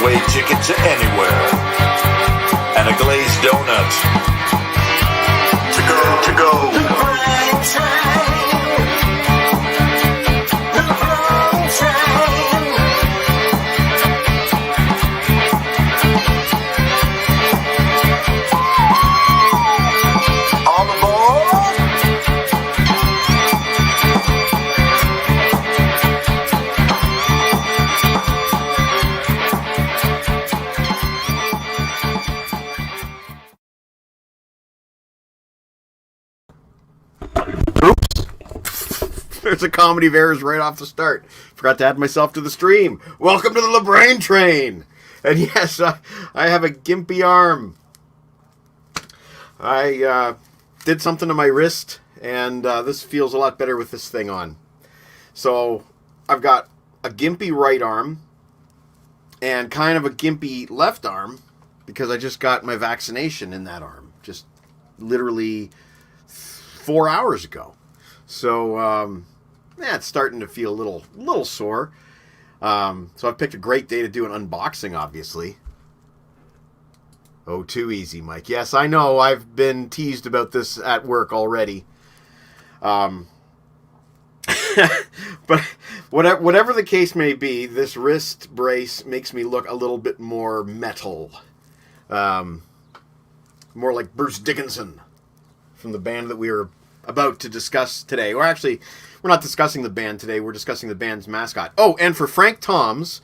one-way ticket to anywhere. And a glazed donut. To go. The prime time. The prime time. All aboard. There's a comedy of errors right off the start. Forgot to add myself to the stream. Welcome to the LeBrain train. And yes, I have a gimpy arm. I did something to my wrist, and this feels a lot better with this thing on. So I've got a gimpy right arm and kind of a gimpy left arm because I just got my vaccination in that arm just literally 4 hours ago. So it's starting to feel a little sore. So I've picked a great day to do an unboxing, obviously. Oh, too easy, Mike. Yes, I know. I've been teased about this at work already. But whatever the case may be, this wrist brace makes me look a little bit more metal. More like Bruce Dickinson from the band that we were about to discuss today. Or actually, we're not discussing the band today. We're discussing the band's mascot. Oh, and for Frank Toms,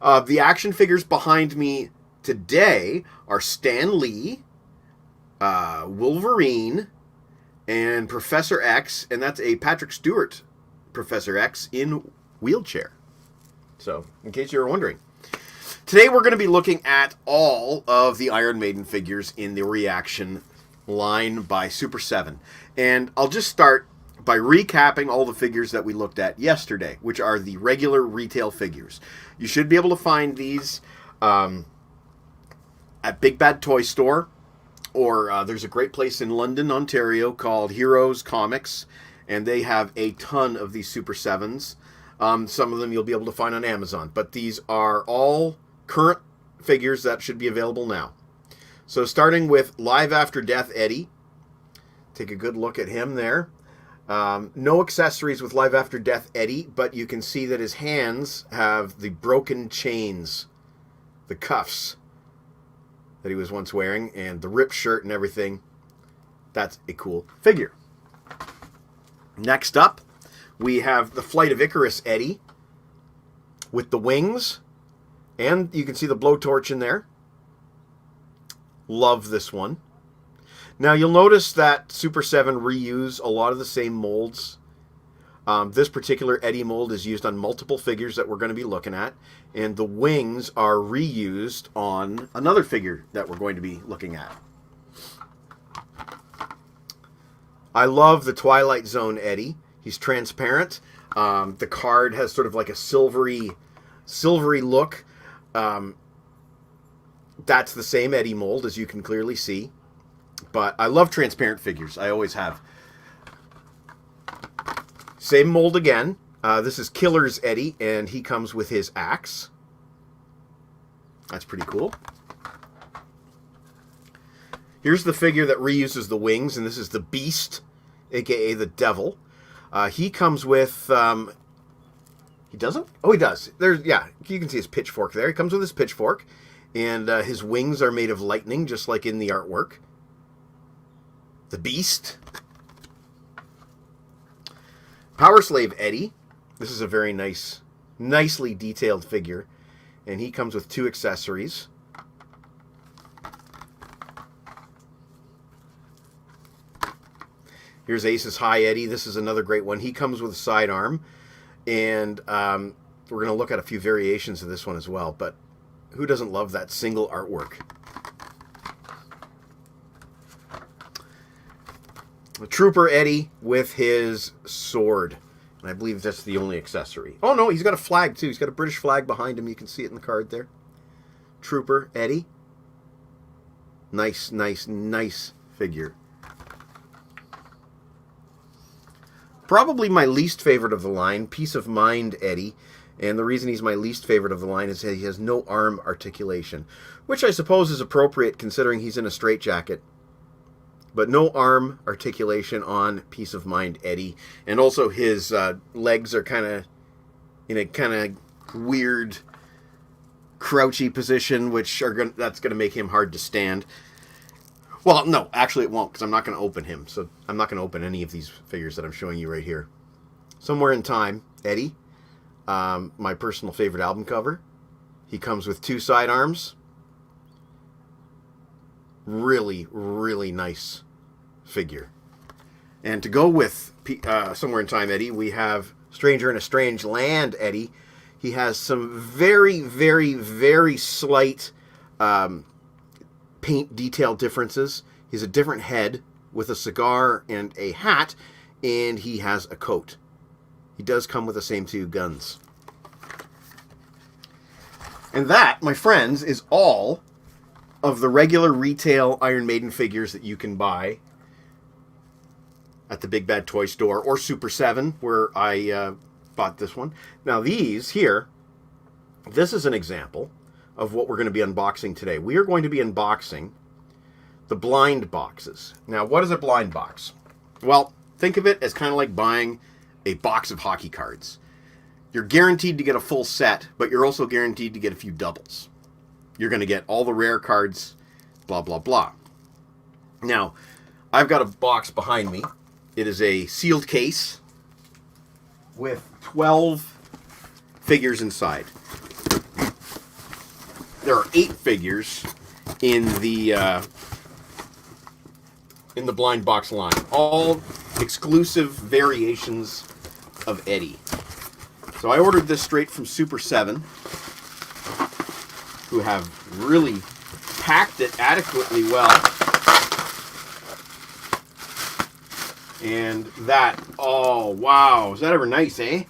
the action figures behind me today are Stan Lee, Wolverine, and Professor X. And that's a Patrick Stewart Professor X in wheelchair. So, in case you were wondering. Today we're going to be looking at all of the Iron Maiden figures in the Reaction line by Super7. And I'll just start by recapping all the figures that we looked at yesterday, which are the regular retail figures. You should be able to find these at Big Bad Toy Store, or there's a great place in London, Ontario called Heroes Comics, and they have a ton of these Super 7s. Some of them you'll be able to find on Amazon, but these are all current figures that should be available now. So starting with Live After Death Eddie. Take a good look at him there. No accessories with Live After Death Eddie, but you can see that his hands have the broken chains, the cuffs that he was once wearing, and the ripped shirt and everything. That's a cool figure. Next up, we have the Flight of Icarus Eddie with the wings, and you can see the blowtorch in there. Love this one. Now, you'll notice that Super 7 reuse a lot of the same molds. This particular Eddie mold is used on multiple figures that we're going to be looking at, and the wings are reused on another figure that we're going to be looking at. I love the Twilight Zone Eddie. He's transparent. The card has sort of like a silvery look. That's the same Eddie mold, as you can clearly see. But I love transparent figures. I always have. Same mold again. This is Killer's Eddie, and he comes with his axe. That's pretty cool. Here's the figure that reuses the wings, and this is the Beast, a.k.a. the Devil. He comes with... he doesn't? Oh, he does. Yeah, you can see his pitchfork there. He comes with his pitchfork. And his wings are made of lightning, just like in the artwork. The Beast. Powerslave Eddie. This is a very nicely detailed figure. And he comes with 2 accessories. Here's Aces High Eddie. This is another great one. He comes with a sidearm. And we're going to look at a few variations of this one as well. But who doesn't love that single artwork? Trooper Eddie with his sword. And I believe that's the only accessory. Oh, no, he's got a flag, too. He's got a British flag behind him. You can see it in the card there. Trooper Eddie. Nice figure. Probably my least favorite of the line, Peace of Mind Eddie. And the reason he's my least favorite of the line is that he has no arm articulation, which I suppose is appropriate considering he's in a straitjacket. But no arm articulation on Peace of Mind Eddie. And also his legs are kind of in a kind of weird crouchy position, which that's going to make him hard to stand. Well, no, actually it won't, because I'm not going to open him. So I'm not going to open any of these figures that I'm showing you right here. Somewhere in Time, Eddie, my personal favorite album cover. He comes with 2 sidearms. Really, really nice figure. And to go with Somewhere in Time Eddie, we have Stranger in a Strange Land Eddie. He has some very, very, very slight paint detail differences. He has a different head with a cigar and a hat, and he has a coat. He does come with the same 2 guns. And that, my friends, is all of the regular retail Iron Maiden figures that you can buy at the Big Bad Toy Store or Super7, where I bought this one. Now these here, this is an example of what we're going to be unboxing today. We are going to be unboxing the blind boxes. Now, what is a blind box? Well, think of it as kind of like buying a box of hockey cards. You're guaranteed to get a full set, but you're also guaranteed to get a few doubles. You're going to get all the rare cards, blah, blah, blah. Now, I've got a box behind me. It is a sealed case with 12 figures inside. There are 8 figures in the blind box line, all exclusive variations of Eddie. So I ordered this straight from Super7, who have really packed it adequately well. And that, oh wow, is that ever nice, eh?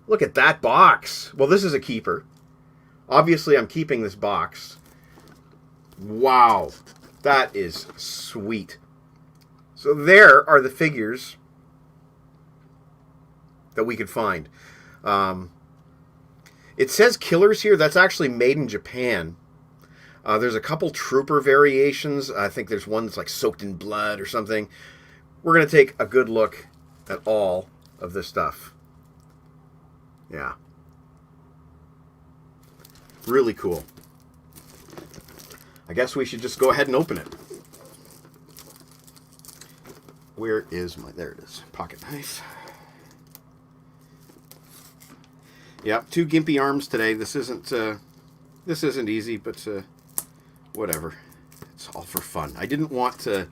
Look at that box. Well, this is a keeper. Obviously, I'm keeping this box. Wow, that is sweet. So there are the figures that we could find. It says Killers here. That's actually made in Japan. There's a couple Trooper variations. I think there's one that's like soaked in blood or something. We're going to take a good look at all of this stuff. Yeah. Really cool. I guess we should just go ahead and open it. Where is my... There it is. Pocket knife. Yep, 2 gimpy arms today. This isn't easy, but whatever. It's all for fun. I didn't want to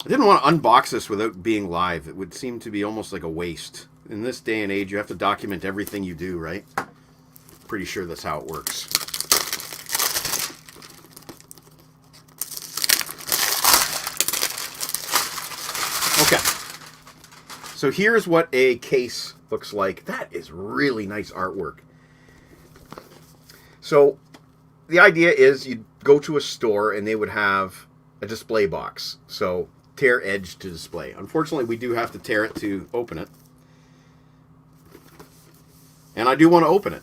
unbox this without being live. It would seem to be almost like a waste. In this day and age, you have to document everything you do, right? Pretty sure that's how it works. Okay. So here's what a case looks like. That is really nice artwork. So the idea is you'd go to a store and they would have a display box. So tear edge to display. Unfortunately, we do have to tear it to open it. And I do want to open it.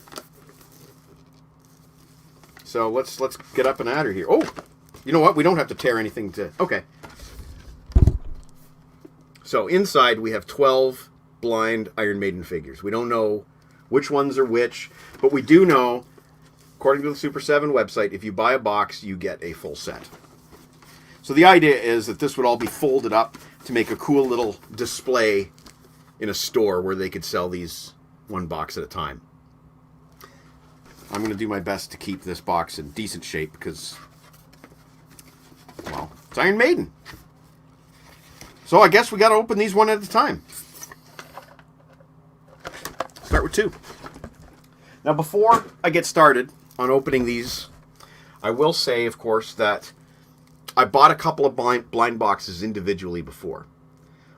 So let's get up and out of here. Oh, you know what? We don't have to tear anything to... Okay. So inside we have 12 blind Iron Maiden figures. We don't know which ones are which, but we do know, according to the Super7 website, if you buy a box, you get a full set. So the idea is that this would all be folded up to make a cool little display in a store where they could sell these one box at a time. I'm going to do my best to keep this box in decent shape because, well, it's Iron Maiden. So I guess we got to open these one at a time. Start with 2. Now, before I get started on opening these, I will say, of course, that I bought a couple of blind boxes individually before.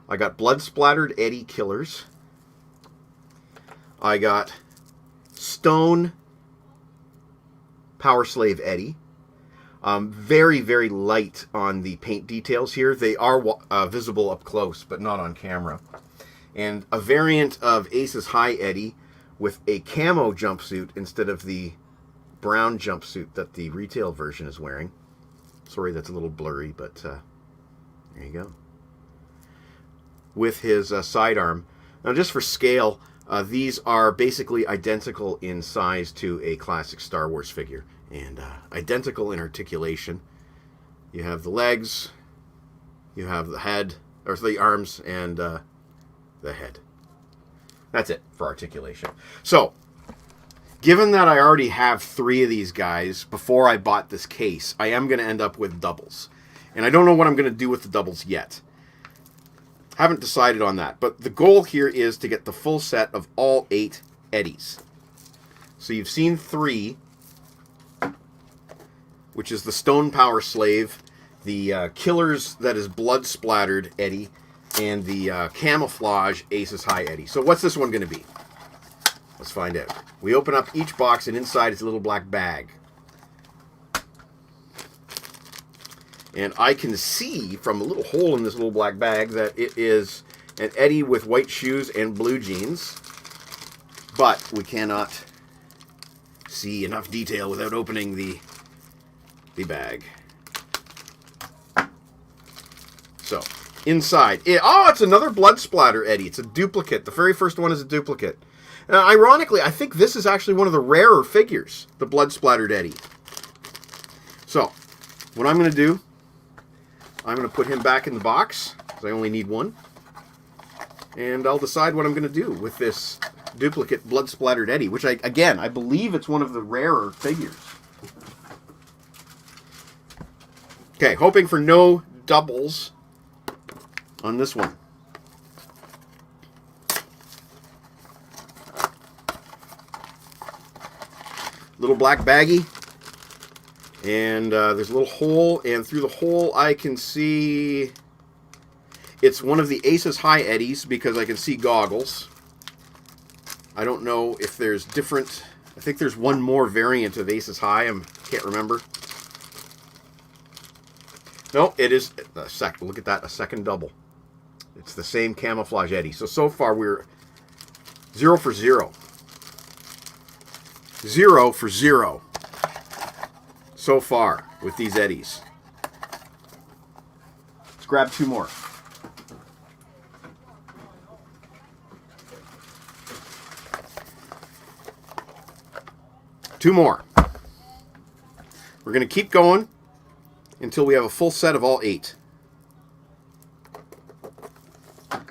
I got blood-splattered Eddie Killers. I got Stone Powerslave Eddie. Very, very light on the paint details here. They are visible up close, but not on camera. and a variant of Ace's High Eddie with a camo jumpsuit instead of the brown jumpsuit that the retail version is wearing. Sorry, that's a little blurry, but there you go. With his sidearm. Now, just for scale, these are basically identical in size to a classic Star Wars figure, and identical in articulation. You have the legs, you have the head, or the arms, and the head. That's it for articulation. So, given that I already have 3 of these guys before I bought this case, I am going to end up with doubles. And I don't know what I'm going to do with the doubles yet. Haven't decided on that. But the goal here is to get the full set of all 8 Eddies. So you've seen 3, which is the Stone Powerslave, the Killers that is blood splattered Eddie, and the Camouflage Ace's High Eddie. So what's this one going to be? Let's find out. We open up each box, and inside is a little black bag. And I can see from a little hole in this little black bag that it is an Eddie with white shoes and blue jeans. But we cannot see enough detail without opening the bag. So, inside. It's another blood splatter Eddie. It's a duplicate. The very first one is a duplicate. Now, ironically, I think this is actually one of the rarer figures, the blood splattered Eddie. So, what I'm going to do, I'm going to put him back in the box, because I only need one. And I'll decide what I'm going to do with this duplicate blood splattered Eddie, which, I believe it's one of the rarer figures. Okay, hoping for no doubles on this one. Little black baggie, and there's a little hole, and through the hole I can see it's one of the Ace's High Eddies because I can see goggles. I don't know if there's different. I think there's one more variant of Ace's High. I can't remember. No, it is a second. Look at that, a second double. It's the same Camouflage Eddie. So far we're 0 for 0. 0 for 0 so far with these Eddies. Let's grab 2 more. Two more. We're going to keep going until we have a full set of all 8.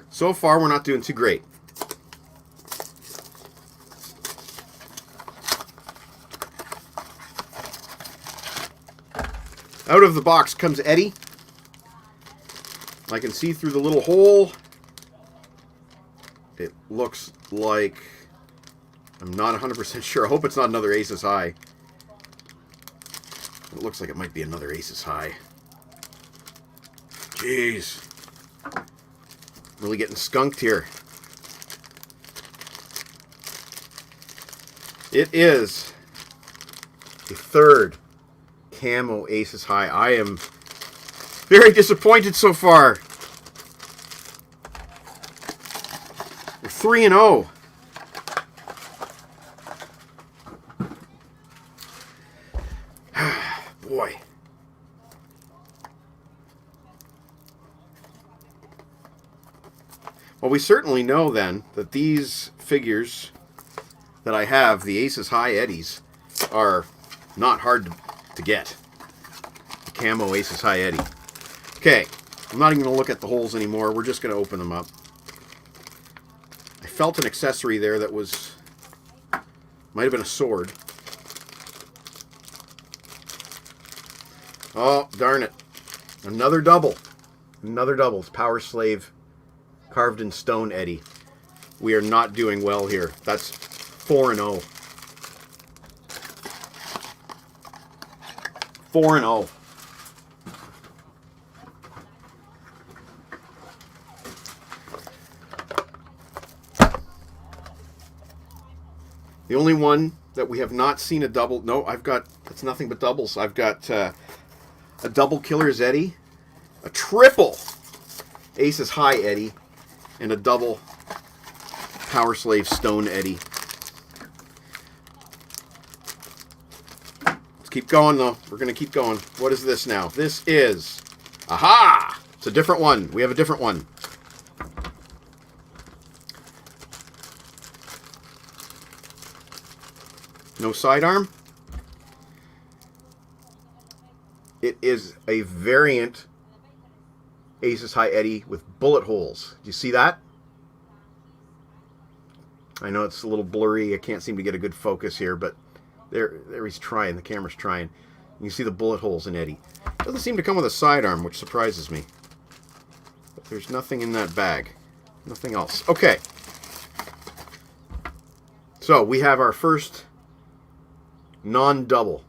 So far, we're not doing too great. Out of the box comes Eddie. I can see through the little hole. It looks like... I'm not 100% sure. I hope it's not another Ace's High. It looks like it might be another Ace's High. Jeez. Really getting skunked here. It is the 3rd camo Ace's High. I am very disappointed so far. We're 3-0. Boy. Well, we certainly know then that these figures that I have, the Ace's High Eddies, are not hard to get. The camo Ace's High Eddie. Okay, I'm not even going to look at the holes anymore. We're just going to open them up. I felt an accessory there that was... might have been a sword. Oh, darn it. Another double. Another double. It's Powerslave carved in stone Eddie. We are not doing well here. That's 4-0. 4-0. The only one that we have not seen a double... No, I've got... It's nothing but doubles. I've got a double Killer's Eddie, a triple Ace's High Eddie, and a double Powerslave Stone Eddie. Let's keep going, though. We're going to keep going. What is this now? This is... Aha! It's a different one. We have a different one. No sidearm. It is a variant Aces High Eddie with bullet holes. Do you see that? I know it's a little blurry. I can't seem to get a good focus here, but there he's trying. The camera's trying. You can see the bullet holes in Eddie. Doesn't seem to come with a sidearm, which surprises me. But there's nothing in that bag. Nothing else. Okay. So we have our first non-double,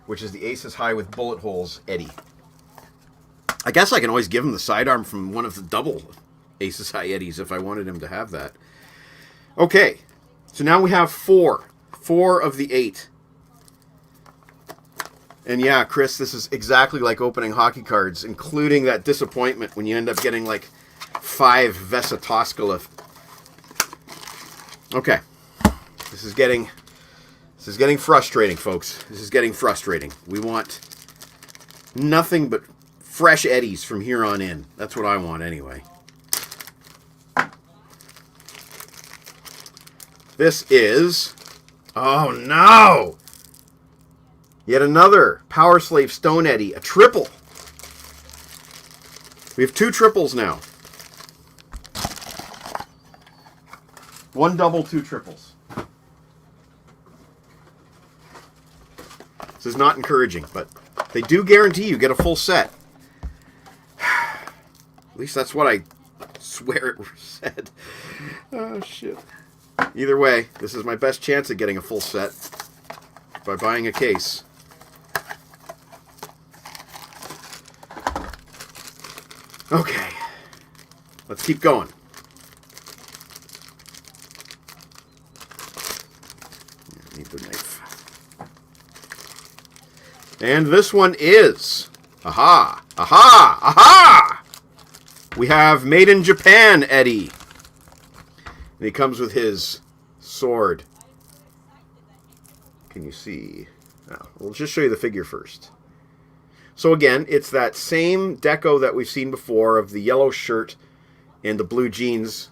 which is the Aces High with bullet holes Eddie. I guess I can always give him the sidearm from one of the double Aces High Eddies if I wanted him to have that. Okay, so now we have 4 of the 8. And yeah, Chris, this is exactly like opening hockey cards, including that disappointment when you end up getting like 5 Vesa Toskala. Okay, this is getting frustrating, folks. This is getting frustrating. We want nothing but fresh Eddies from here on in. That's what I want anyway. This is... Oh no! Yet another Powerslave Stone Eddie. A triple. We have 2 triples now. 1 double, 2 triples. This is not encouraging, but they do guarantee you get a full set. At least that's what I swear it said. Oh, shit. Either way, this is my best chance at getting a full set by buying a case. Okay. Let's keep going. I need the knife. And this one is... Aha! Aha! Aha! We have Maiden Japan Eddie. And he comes with his sword. Can you see? Oh, we'll just show you the figure first. So again, it's that same deco that we've seen before of the yellow shirt and the blue jeans,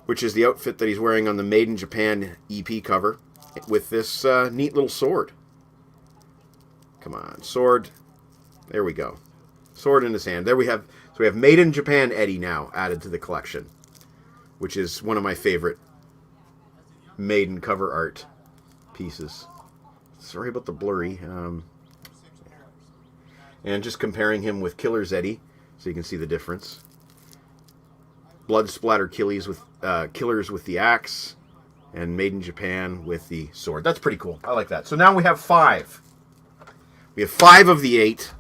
which is the outfit that he's wearing on the Maiden Japan EP cover, with this neat little sword. Come on, sword. There we go. Sword in his hand. There we have. So we have Maiden Japan Eddie now added to the collection, which is one of my favorite Maiden cover art pieces. Sorry about the blurry. And just comparing him with Killer's Eddie, so you can see the difference. Blood splatter Killers with the axe, and Maiden Japan with the sword. That's pretty cool. I like that. So now we have 5. We have 5 of the 8.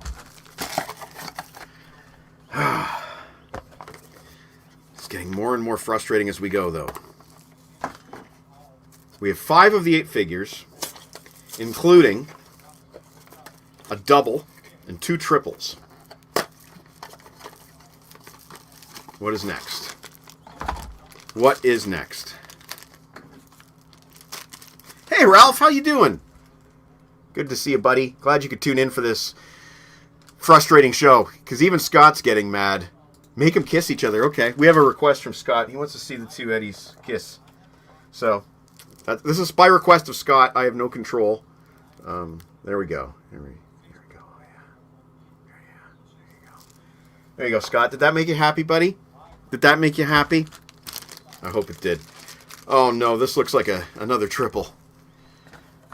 It's getting more and more frustrating as we go, though. We have 5 of the 8 figures, including a double and 2 triples. What is next? What is next? Hey, Ralph, how you doing? Good to see you, buddy. Glad you could tune in for this frustrating show, because even Scott's getting mad. Make them kiss each other. Okay, we have a request from Scott. He wants to see the 2 Eddies kiss. So, this is by request of Scott. I have no control. There we go. Here we go. There you go, Scott. Did that make you happy, buddy? Did that make you happy? I hope it did. Oh, no. This looks like another triple.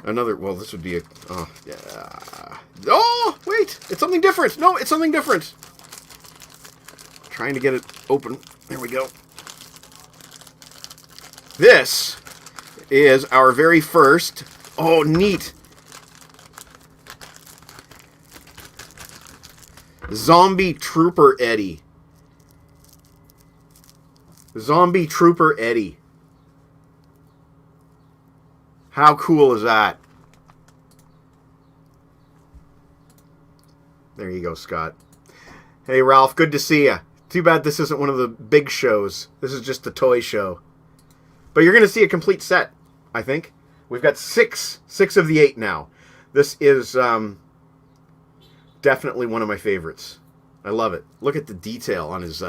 Well, this would be a... Oh, yeah. Oh, wait. It's something different. No, it's something different. Trying to get it open. There we go. This is our very first... Oh, neat. Zombie Trooper Eddie. Zombie Trooper Eddie. How cool is that? There you go, Scott. Hey, Ralph. Good to see you. Too bad this isn't one of the big shows. This is just the toy show. But you're going to see a complete set, I think. We've got six of the 8 now. This is definitely one of my favorites. I love it. Look at the detail on his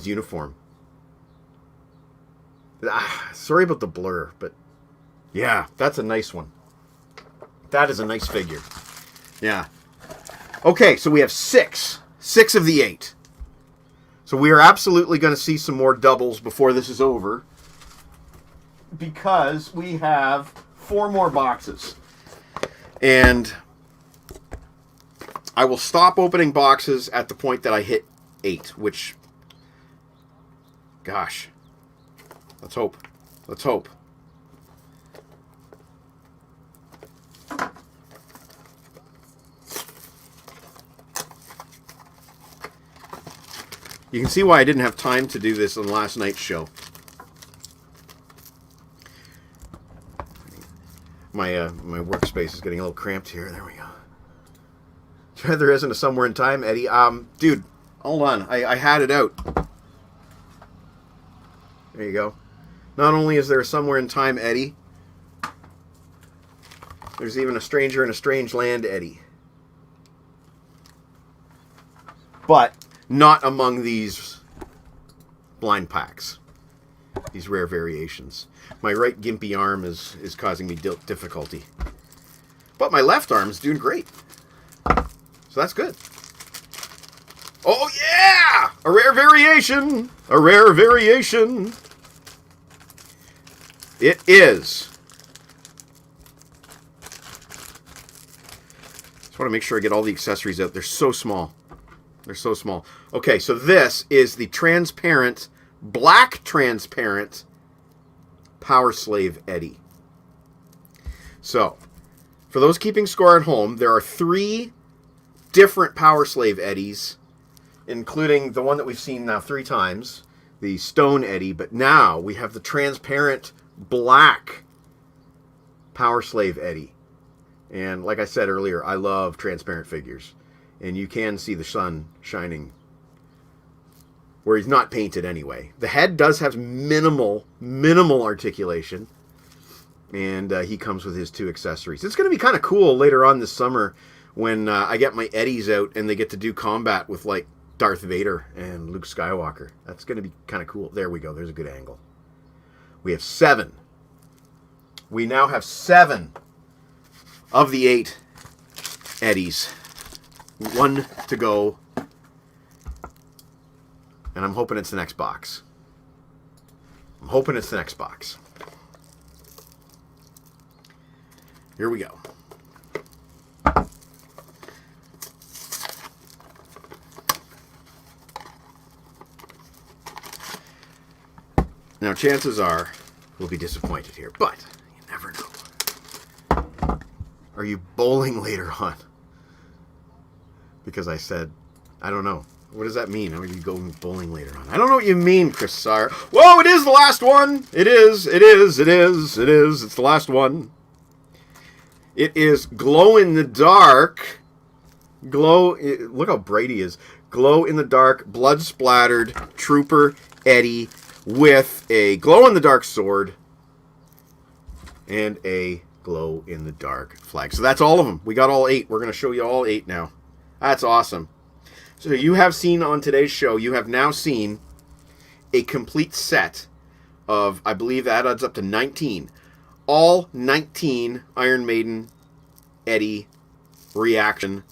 uniform. Sorry about the blur, but yeah, that's a nice one. That is a nice figure. Yeah. Okay, so we have 6 of the 8. So we are absolutely going to see some more doubles before this is over, because we have 4 more boxes. And I will stop opening boxes at the point that I hit 8, which, gosh, let's hope. Let's hope. You can see why I didn't have time to do this on last night's show. My workspace is getting a little cramped here. There we go. There isn't a somewhere in time, Eddie. Dude, hold on. I had it out. There you go. Not only is there a somewhere in time, Eddie, there's even a stranger in a strange land, Eddie. But not among these blind packs. These rare variations. My right gimpy arm is causing me difficulty. But my left arm is doing great. So that's good. Oh yeah! A rare variation! A rare variation! It is. Just want to make sure I get all the accessories out. They're so small. They're so small. Okay, so this is the transparent, black transparent Powerslave Eddie. So, for those keeping score at home, there are 3 different Powerslave Eddies, including the one that we've seen now 3 times, the Stone Eddie, but now we have the transparent black Powerslave Eddie. And like I said earlier, I love transparent figures. And you can see the sun shining where he's not painted anyway. The head does have minimal articulation. And he comes with his 2 accessories. It's going to be kind of cool later on this summer when I get my Eddies out and they get to do combat with like Darth Vader and Luke Skywalker. That's going to be kind of cool. There we go. There's a good angle. We have 7. We now have 7 of the 8 Eddies. 1 to go. And I'm hoping it's the next box. I'm hoping it's the next box. Here we go. Now, chances are we'll be disappointed here, but you never know. Are you bowling later on? Because I said, I don't know. What does that mean? Are you going bowling later on? I don't know what you mean, Chris Sar. Whoa, it is the last one. It is. It's the last one. It is glow in the dark. Look how bright he is. Glow in the dark, blood splattered Trooper Eddie with a glow in the dark sword and a glow in the dark flag. So that's all of them. We got all 8. We're going to show you all 8 now. That's awesome. So you have seen on today's show, you have now seen a complete set of, I believe that adds up to 19. All 19 Iron Maiden, Eddie, Reaction,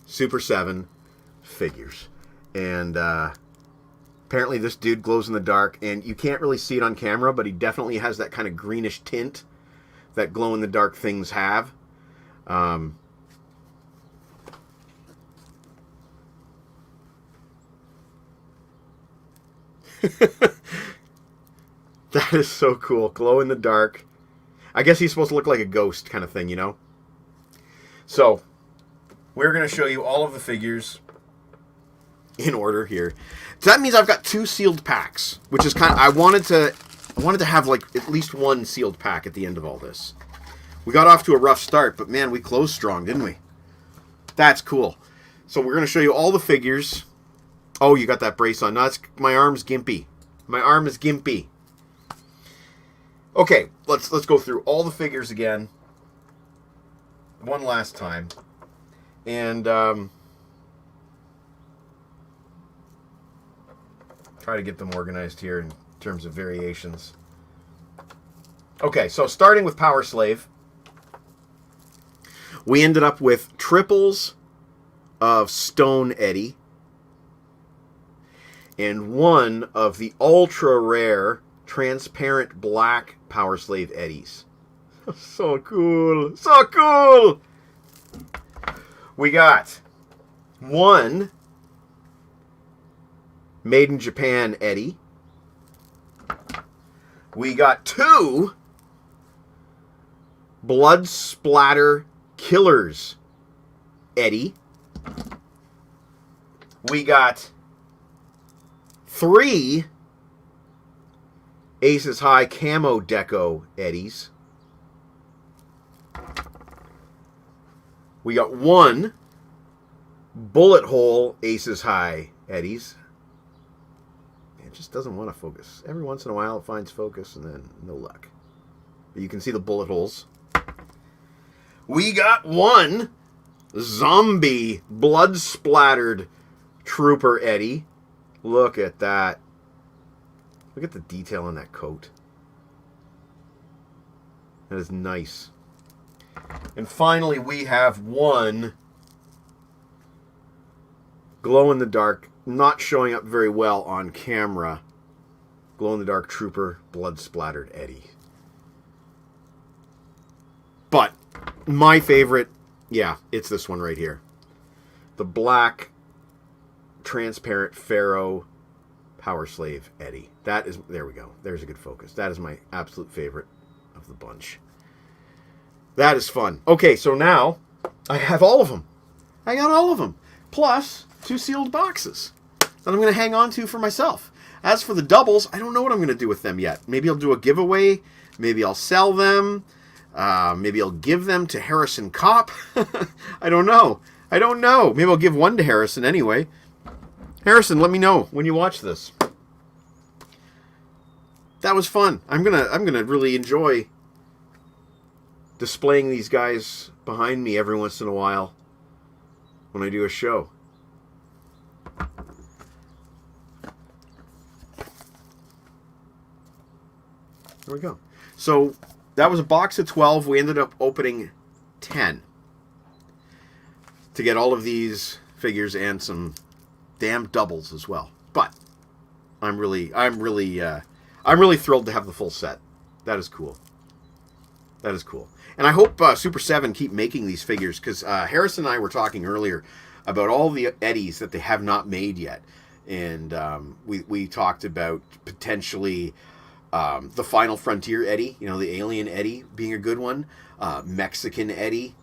Super7 figures. And apparently this dude glows in the dark, and you can't really see it on camera, but he definitely has that kind of greenish tint that glow in the dark things have. That is so cool. Glow in the dark. I guess he's supposed to look like a ghost kind of thing, you know? So, we're going to show you all of the figures in order here. So that means I've got 2 sealed packs, which is kind of, I wanted to have like at least 1 sealed pack at the end of all this. We got off to a rough start, but man, we closed strong, didn't we? That's cool. So we're going to show you all the figures. Oh, you got that brace on. No, it's, my arm's gimpy. My arm is gimpy. Okay, let's go through all the figures again. One last time. And try to get them organized here in terms of variations. Okay, so starting with Powerslave, we ended up with triples of Stone Eddie and one of the ultra rare transparent black Powerslave Eddies. So cool. So cool. We got one Made in Japan Eddie. We got two Blood Splatter Killers Eddie. We got three Aces High Camo Deco Eddies. We got one Bullet Hole Aces High Eddies. It just doesn't want to focus. Every once in a while it finds focus and then no luck. But you can see the bullet holes. We got one zombie blood splattered Trooper Eddie. Look at that. Look at the detail on that coat. That is nice. And finally, we have one glow-in-the-dark, not showing up very well on camera, glow-in-the-dark Trooper blood-splattered Eddie. But my favorite, yeah, it's this one right here. The black, transparent Pharaoh Powerslave Eddie. That is, there we go. There's a good focus. That is my absolute favorite of the bunch. That is fun. Okay, so now I have all of them. I got all of them. Plus 2 sealed boxes that I'm going to hang on to for myself. As for the doubles, I don't know what I'm going to do with them yet. Maybe I'll do a giveaway. Maybe I'll sell them. Maybe I'll give them to Harrison Kopp. I don't know. I don't know. Maybe I'll give one to Harrison anyway. Harrison, let me know when you watch this. That was fun. I'm gonna really enjoy displaying these guys behind me every once in a while when I do a show. There we go. So that was a box of 12. We ended up opening 10 to get all of these figures and some damn doubles as well. But I'm really thrilled to have the full set. That is cool. That is cool. And I hope Super7 keep making these figures, because Harrison and I were talking earlier about all the Eddies that they have not made yet. And we talked about potentially the Final Frontier Eddie, you know, the Alien Eddie being a good one. Mexican Eddie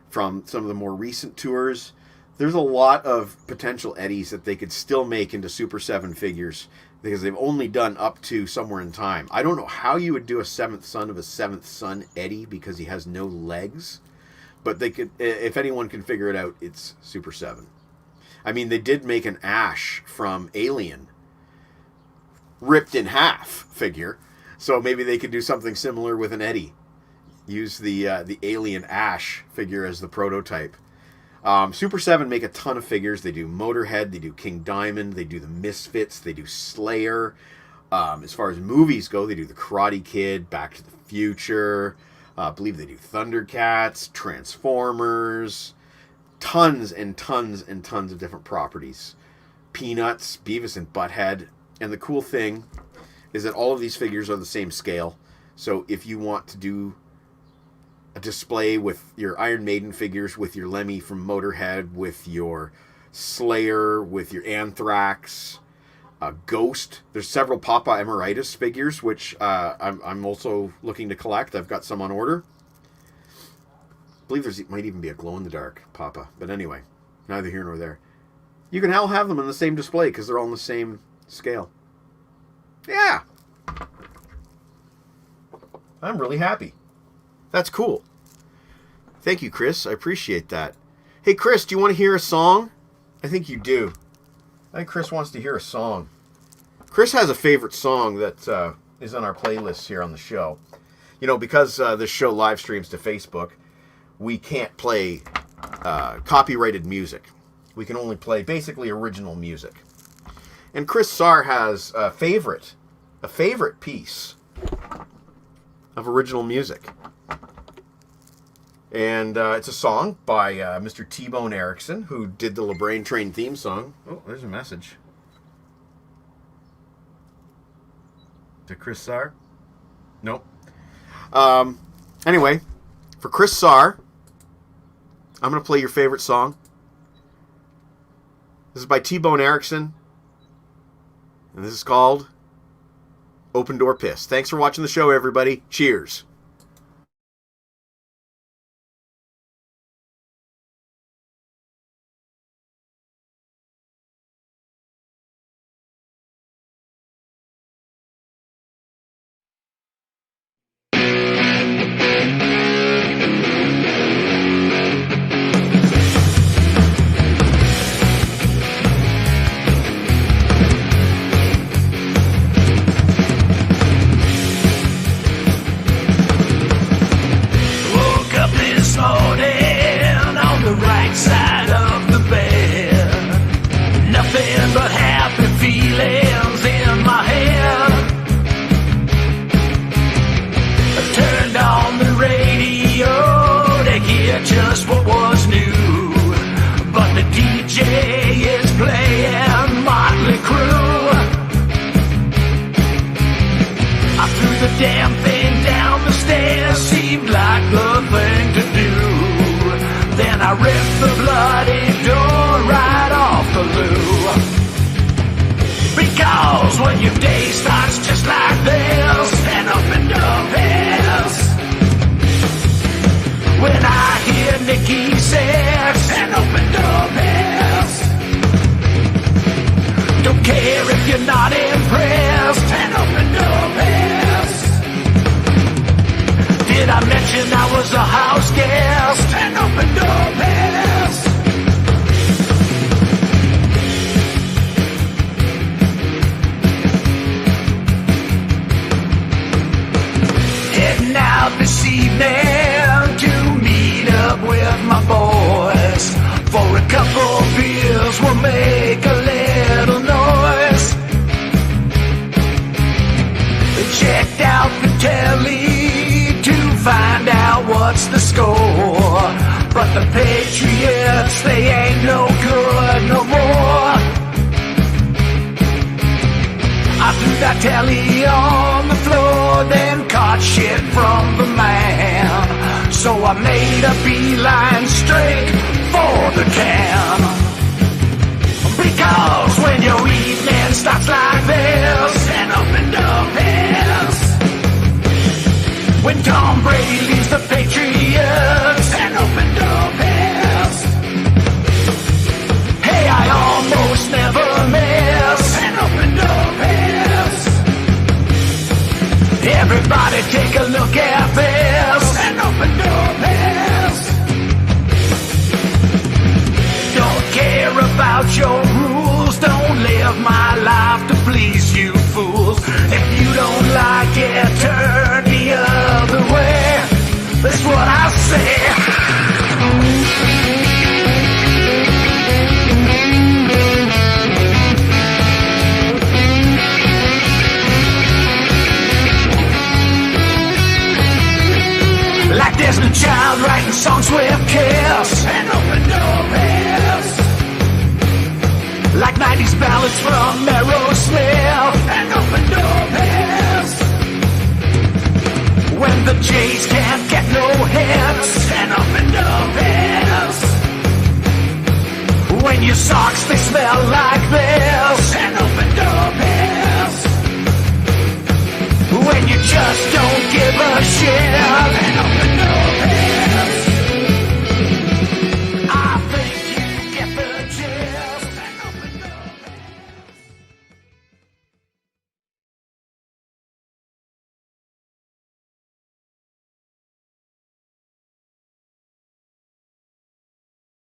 from some of the more recent tours. There's a lot of potential Eddies that they could still make into Super7 figures, because they've only done up to Somewhere in Time. I don't know how you would do a 7th son of a 7th son Eddie, because he has no legs. But they could, if anyone can figure it out, it's Super7. I mean, they did make an Ash from Alien, ripped in half figure. So maybe they could do something similar with an Eddie. Use the Alien Ash figure as the prototype. Super7 make a ton of figures. They do Motorhead, they do King Diamond, they do the Misfits, they do Slayer. As far as movies go, they do the Karate Kid, Back to the Future. I believe they do Thundercats, Transformers. Tons and tons and tons of different properties. Peanuts, Beavis and Butthead. And the cool thing is that all of these figures are the same scale. So if you want to do a display with your Iron Maiden figures, with your Lemmy from Motorhead, with your Slayer, with your Anthrax, Ghost. There's several Papa Emeritus figures, which I'm also looking to collect. I've got some on order. I believe there might even be a glow-in-the-dark Papa. But anyway, neither here nor there. You can all have them in the same display because they're all on the same scale. Yeah. I'm really happy. That's cool. Thank you, Chris. I appreciate that. Hey, Chris, do you want to hear a song? I think you do. I think Chris wants to hear a song. Chris has a favorite song that is on our playlist here on the show. You know, because this show live streams to Facebook, we can't play copyrighted music. We can only play basically original music. And Chris Sarr has a favorite piece of original music. And it's a song by Mr. T-Bone Erickson, who did the LeBrain Train theme song. Oh, there's a message. To Chris Sarr? Nope. Anyway, for Chris Sarr, I'm going to play your favorite song. This is by T-Bone Erickson. And this is called Open Door Piss. Thanks for watching the show, everybody. Cheers. Just what was new, but the DJ is playing Motley Crue. I threw the damn thing down the stairs, seemed like the thing to do. Then I ripped the bloody door right off the loo. Because when your day starts just like this, and opened up ass. When I hear Nikki says and open door ass. Don't care if you're not impressed and open door ass. Did I mention I was a house guest and open door ass? Heading out this evening to meet up with my boys. For a couple beers we'll make a little noise. Checked out the telly to find out what's the score. But the Patriots, they ain't no good no more. I threw that telly on the floor, then caught shit from the man. So I made a beeline straight for the can. Because when your evening starts like this, and opened up is when Tom Brady leaves the Patriots, and opened up is hey, I almost never miss, and opened up is everybody take a look at this, and opened up is don't care about your rules, don't live my life to please you fools. If you don't like it, turn the other way. That's what I say. Like Desmond Child writing songs with Kiss and open door is. Like 90s ballads from Aerosmith and open door is. When the Jays can't get no hits and open door is. When your socks they smell like this and open door is. When you just don't give a shit and open door